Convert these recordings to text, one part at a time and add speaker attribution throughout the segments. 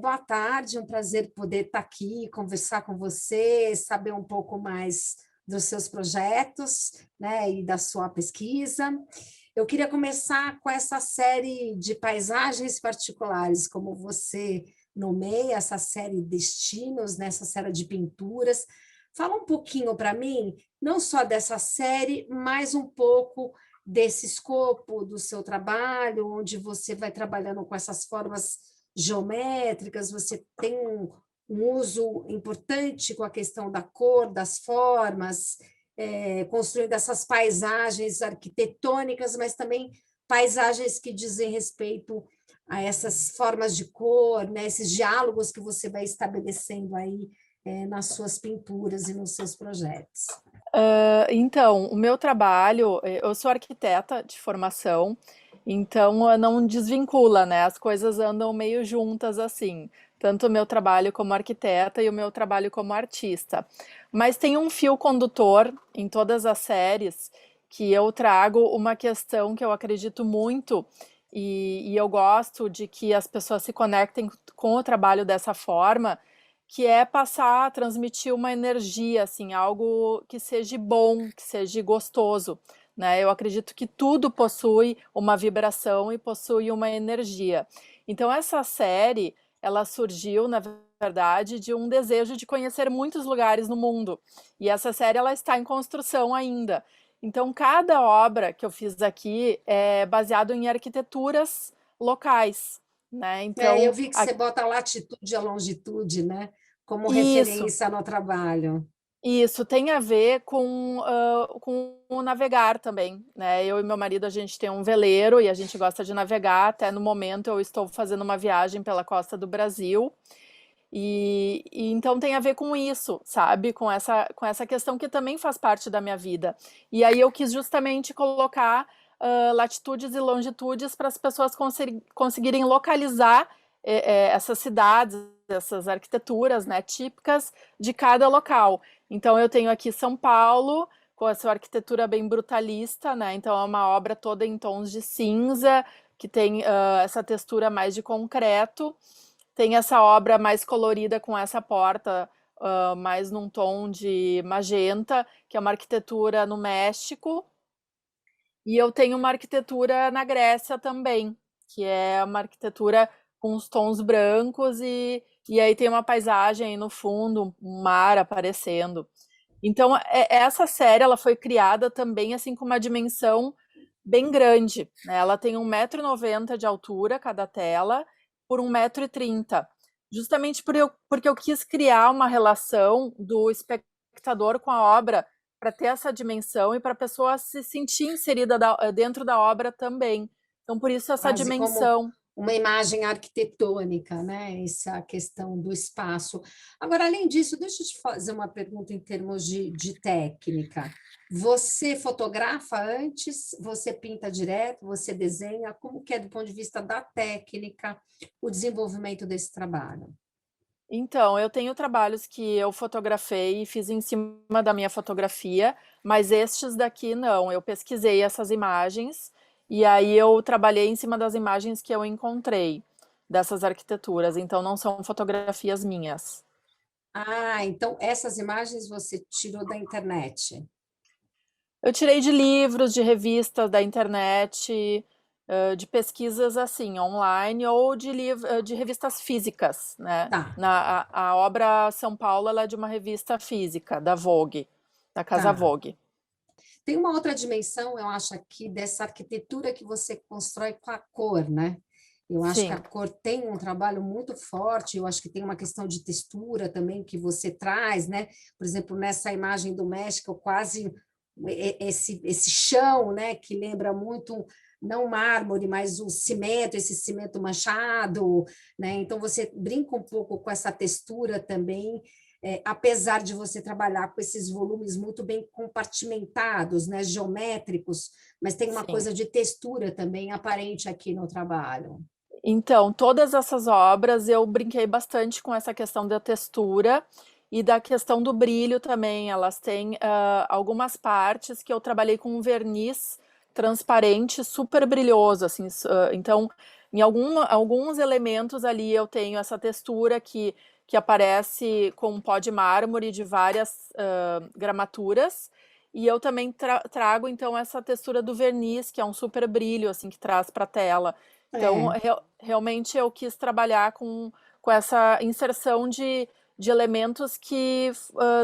Speaker 1: Boa tarde, um prazer poder estar aqui, conversar com você, saber um pouco mais dos seus projetos, né, e da sua pesquisa. Eu queria começar com essa série de paisagens particulares, como você nomeia essa série Destinos, né, essa série de pinturas. Fala um pouquinho para mim, não só dessa série, mas um pouco desse escopo do seu trabalho, onde você vai trabalhando com essas formas geométricas, você tem um uso importante com a questão da cor, das formas, construindo essas paisagens arquitetônicas, mas também paisagens que dizem respeito a essas formas de cor, né, esses diálogos que você vai estabelecendo aí nas suas pinturas e nos seus projetos.
Speaker 2: Então, o meu trabalho, eu sou arquiteta de formação, então não desvincula, né? As coisas andam meio juntas assim, tanto o meu trabalho como arquiteta e o meu trabalho como artista. Mas tem um fio condutor em todas as séries que eu trago uma questão que eu acredito muito e eu gosto de que as pessoas se conectem com o trabalho dessa forma, que é passar, transmitir uma energia, assim, algo que seja bom, que seja gostoso, né? Eu acredito que tudo possui uma vibração e possui uma energia. Então essa série, ela surgiu, na verdade, de um desejo de conhecer muitos lugares no mundo. E essa série, ela está em construção ainda. Então cada obra que eu fiz aqui é baseado em arquiteturas locais, né?
Speaker 1: Eu
Speaker 2: Então,
Speaker 1: vi que você bota a latitude e a longitude, né, como
Speaker 2: isso.
Speaker 1: referência no trabalho.
Speaker 2: Isso tem a ver com o navegar também, né? Eu e meu marido, a gente tem um veleiro e a gente gosta de navegar. Até no momento eu estou fazendo uma viagem pela costa do Brasil e então tem a ver com isso, sabe? Com essa questão que também faz parte da minha vida. E aí eu quis justamente colocar latitudes e longitudes para as pessoas conseguirem localizar essas cidades, essas arquiteturas, né, típicas de cada local. Então eu tenho aqui São Paulo, com a sua arquitetura bem brutalista, né? Então é uma obra toda em tons de cinza, que tem essa textura mais de concreto. Tem essa obra mais colorida com essa porta mais num tom de magenta, que é uma arquitetura no México. E eu tenho uma arquitetura na Grécia também, que é uma arquitetura com os tons brancos e aí tem uma paisagem aí no fundo, um mar aparecendo. Então, essa série, ela foi criada também assim com uma dimensão bem grande, né? Ela tem 1,90 m de altura cada tela por 1,30 m, justamente porque eu quis criar uma relação do espectador com a obra para ter essa dimensão e para a pessoa se sentir inserida dentro da obra também. Então, por isso essa
Speaker 1: Quase como
Speaker 2: dimensão.
Speaker 1: uma imagem arquitetônica, né? Essa questão do espaço. Agora, além disso, deixa eu te fazer uma pergunta em termos de técnica. Você fotografa antes? Você pinta direto? Você desenha? Como que é do ponto de vista da técnica o desenvolvimento desse trabalho?
Speaker 2: Então, eu tenho trabalhos que eu fotografei e fiz em cima da minha fotografia, mas estes daqui não. Eu pesquisei essas imagens e aí eu trabalhei em cima das imagens que eu encontrei dessas arquiteturas. Então, não são fotografias minhas.
Speaker 1: Ah, então essas imagens você tirou da internet.
Speaker 2: Eu tirei de livros, de revistas, da internet, de pesquisas assim, online ou de revistas físicas, né?
Speaker 1: Tá,
Speaker 2: A obra São Paulo, ela é de uma revista física, da Vogue, da Casa
Speaker 1: tá.
Speaker 2: Vogue.
Speaker 1: Tem uma outra dimensão, eu acho, aqui dessa arquitetura que você constrói com a cor, né? Eu acho que a
Speaker 2: Sim,
Speaker 1: cor tem um trabalho muito forte, eu acho que tem uma questão de textura também que você traz, né? Por exemplo, nessa imagem do México, quase esse chão, né? Que lembra muito, não mármore, mas o cimento, esse cimento manchado, né? Então, você brinca um pouco com essa textura também, apesar de você trabalhar com esses volumes muito bem compartimentados, né, geométricos, mas tem uma
Speaker 2: sim.
Speaker 1: coisa de textura também aparente aqui no trabalho.
Speaker 2: Então, todas essas obras eu brinquei bastante com essa questão da textura e da questão do brilho também. Elas têm algumas partes que eu trabalhei com um verniz transparente super brilhoso, assim. Então, Em alguns elementos ali eu tenho essa textura que aparece com um pó de mármore de várias gramaturas, e eu também trago então essa textura do verniz, que é um super brilho assim que traz para a tela. Então,
Speaker 1: É.
Speaker 2: realmente eu quis trabalhar com essa inserção de elementos que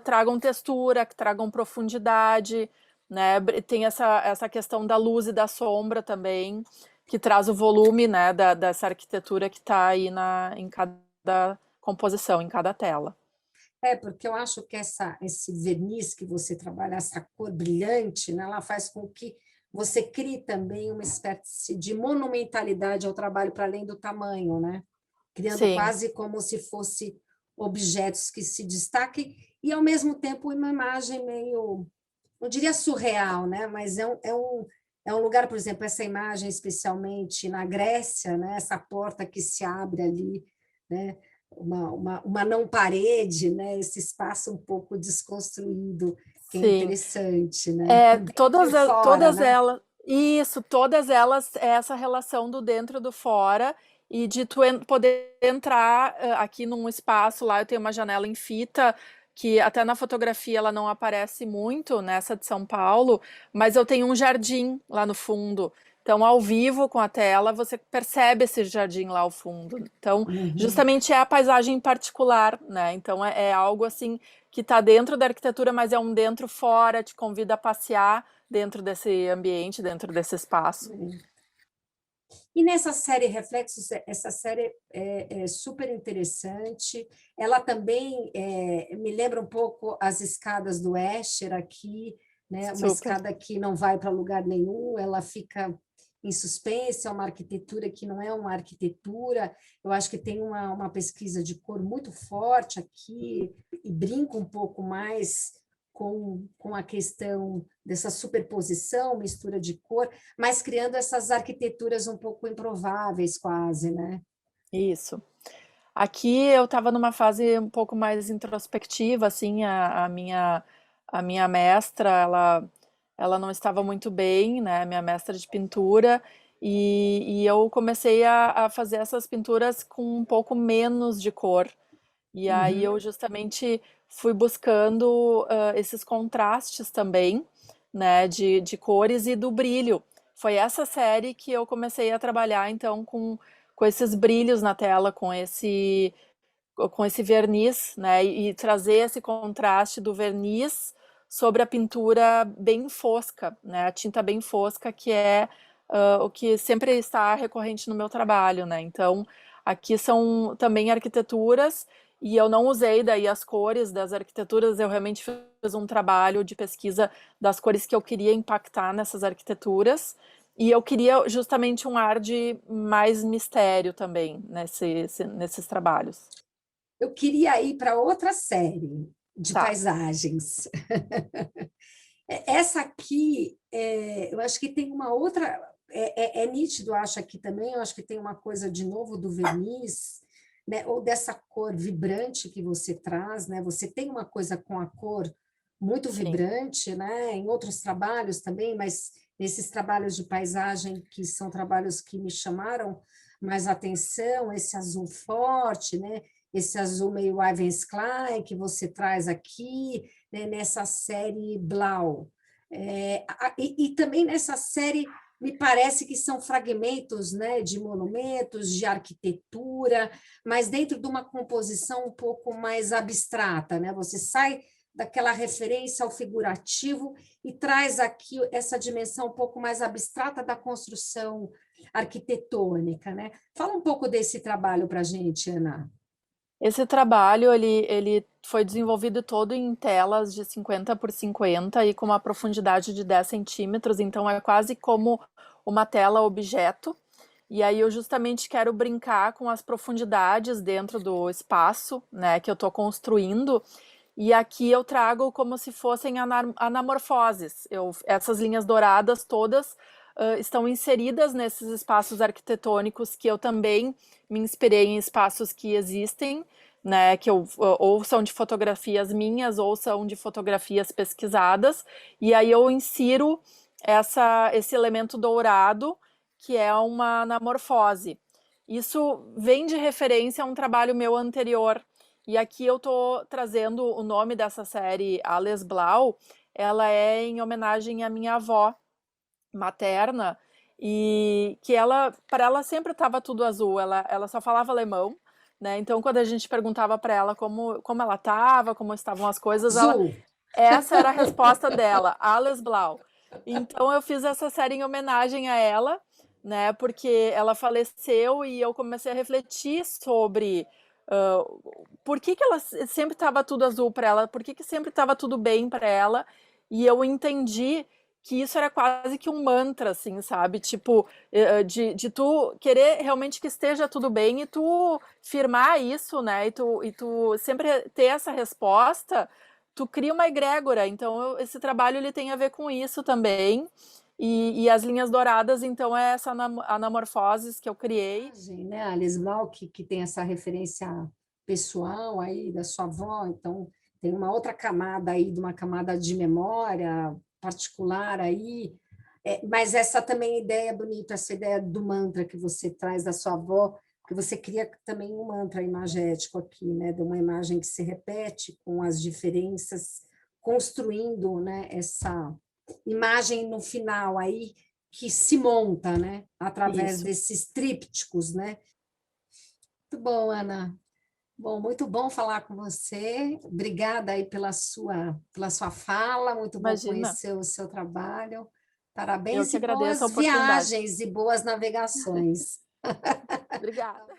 Speaker 2: tragam textura, que tragam profundidade, né? Tem essa questão da luz e da sombra também, que traz o volume, né, dessa arquitetura que está aí em cada composição, em cada tela.
Speaker 1: Porque eu acho que esse verniz que você trabalha, essa cor brilhante, né, ela faz com que você crie também uma espécie de monumentalidade ao trabalho para além do tamanho, né? Criando
Speaker 2: Sim,
Speaker 1: quase como se fosse objetos que se destaquem e, ao mesmo tempo, uma imagem meio, não diria surreal, né? Mas é um lugar, por exemplo, essa imagem, especialmente na Grécia, né? Essa porta que se abre ali, né? Uma não parede, né? Esse espaço um pouco desconstruído, que é
Speaker 2: sim.
Speaker 1: interessante, né? Do dentro e fora,
Speaker 2: Todas
Speaker 1: né?
Speaker 2: elas, isso, todas elas, é essa relação do dentro e do fora, e de poder entrar aqui num espaço, lá eu tenho uma janela em fita, que até na fotografia ela não aparece muito, nessa de São Paulo, mas eu tenho um jardim lá no fundo. Então, ao vivo, com a tela, você percebe esse jardim lá ao fundo. Então,
Speaker 1: Uhum.
Speaker 2: justamente é a paisagem particular, né? Então, é algo assim que está dentro da arquitetura, mas é um dentro fora, te convida a passear dentro desse ambiente, dentro desse espaço.
Speaker 1: E nessa série Reflexos, essa série é super interessante. Ela também me lembra um pouco as escadas do Escher aqui, né? Uma
Speaker 2: Super.
Speaker 1: escada que não vai para lugar nenhum, ela fica em suspense, é uma arquitetura que não é uma arquitetura. Eu acho que tem uma pesquisa de cor muito forte aqui e brinca um pouco mais com a questão dessa superposição, mistura de cor, mas criando essas arquiteturas um pouco improváveis, quase, né?
Speaker 2: Isso. Aqui eu estava numa fase um pouco mais introspectiva, assim, a minha mestra, ela não estava muito bem, né, minha mestra de pintura, e eu comecei a fazer essas pinturas com um pouco menos de cor. E aí eu
Speaker 1: Uhum.
Speaker 2: justamente fui buscando esses contrastes também, né, de cores e do brilho. Foi essa série que eu comecei a trabalhar então com esses brilhos na tela, com esse verniz, né, e trazer esse contraste do verniz sobre a pintura bem fosca, né, a tinta bem fosca, que é o que sempre está recorrente no meu trabalho, né. Então, aqui são também arquiteturas, e eu não usei daí as cores das arquiteturas, eu realmente fiz um trabalho de pesquisa das cores que eu queria impactar nessas arquiteturas, e eu queria justamente um ar de mais mistério também nesses trabalhos.
Speaker 1: Eu queria ir para outra série de
Speaker 2: Tá,
Speaker 1: paisagens. Essa aqui, eu acho que tem uma outra. É nítido, eu acho aqui também. Eu acho que tem uma coisa de novo do verniz, né? Ou dessa cor vibrante que você traz, né? Você tem uma coisa com a cor muito
Speaker 2: sim.
Speaker 1: vibrante, né? Em outros trabalhos também, mas nesses trabalhos de paisagem que são trabalhos que me chamaram mais atenção, esse azul forte, né? Esse azul meio Ivan Klein que você traz aqui, né, nessa série Blau. E também nessa série, me parece que são fragmentos, né, de monumentos, de arquitetura, mas dentro de uma composição um pouco mais abstrata. Né? Você sai daquela referência ao figurativo e traz aqui essa dimensão um pouco mais abstrata da construção arquitetônica. Né? Fala um pouco desse trabalho para a gente, Ana.
Speaker 2: Esse trabalho, ele foi desenvolvido todo em telas de 50 por 50 e com uma profundidade de 10 centímetros, então é quase como uma tela objeto. E aí eu justamente quero brincar com as profundidades dentro do espaço, né, que eu estou construindo. E aqui eu trago como se fossem anamorfoses. Essas linhas douradas todas estão inseridas nesses espaços arquitetônicos que eu também me inspirei em espaços que existem, né, que ou são de fotografias minhas ou são de fotografias pesquisadas, e aí eu insiro esse elemento dourado, que é uma anamorfose. isso vem de referência a um trabalho meu anterior. E aqui eu estou trazendo o nome dessa série, Alles Blau, ela é em homenagem à minha avó materna, e que ela, para ela sempre estava tudo azul, ela só falava alemão, né? Então quando a gente perguntava para ela como ela estava, como estavam as coisas,
Speaker 1: Azul.
Speaker 2: essa era a resposta dela, Alles Blau. Então eu fiz essa série em homenagem a ela, né? Porque ela faleceu e eu comecei a refletir sobre por que ela sempre estava tudo azul para ela, por que sempre estava tudo bem para ela, e eu entendi que isso era quase que um mantra, assim, sabe? Tipo, de tu querer realmente que esteja tudo bem e tu firmar isso, né? E tu sempre ter essa resposta, tu cria uma egrégora. Então, esse trabalho ele tem a ver com isso também. E as linhas douradas, então, é essa anamorfoses que eu criei.
Speaker 1: Né, Alice Blau, que tem essa referência pessoal aí da sua avó, então tem uma outra camada aí, de uma camada de memória particular aí, mas essa também ideia bonita, essa ideia do mantra que você traz da sua avó, que você cria também um mantra imagético aqui, né, de uma imagem que se repete com as diferenças, construindo, né, essa imagem no final aí que se monta, né, através
Speaker 2: Isso.
Speaker 1: desses trípticos, né? Muito bom, Ana. Bom, muito bom falar com você. Obrigada aí pela sua fala, muito bom
Speaker 2: Imagina.
Speaker 1: conhecer o seu trabalho.
Speaker 2: Eu
Speaker 1: Parabéns
Speaker 2: que
Speaker 1: e
Speaker 2: agradeço a
Speaker 1: boas
Speaker 2: oportunidade.
Speaker 1: viagens e boas navegações.
Speaker 2: Obrigada.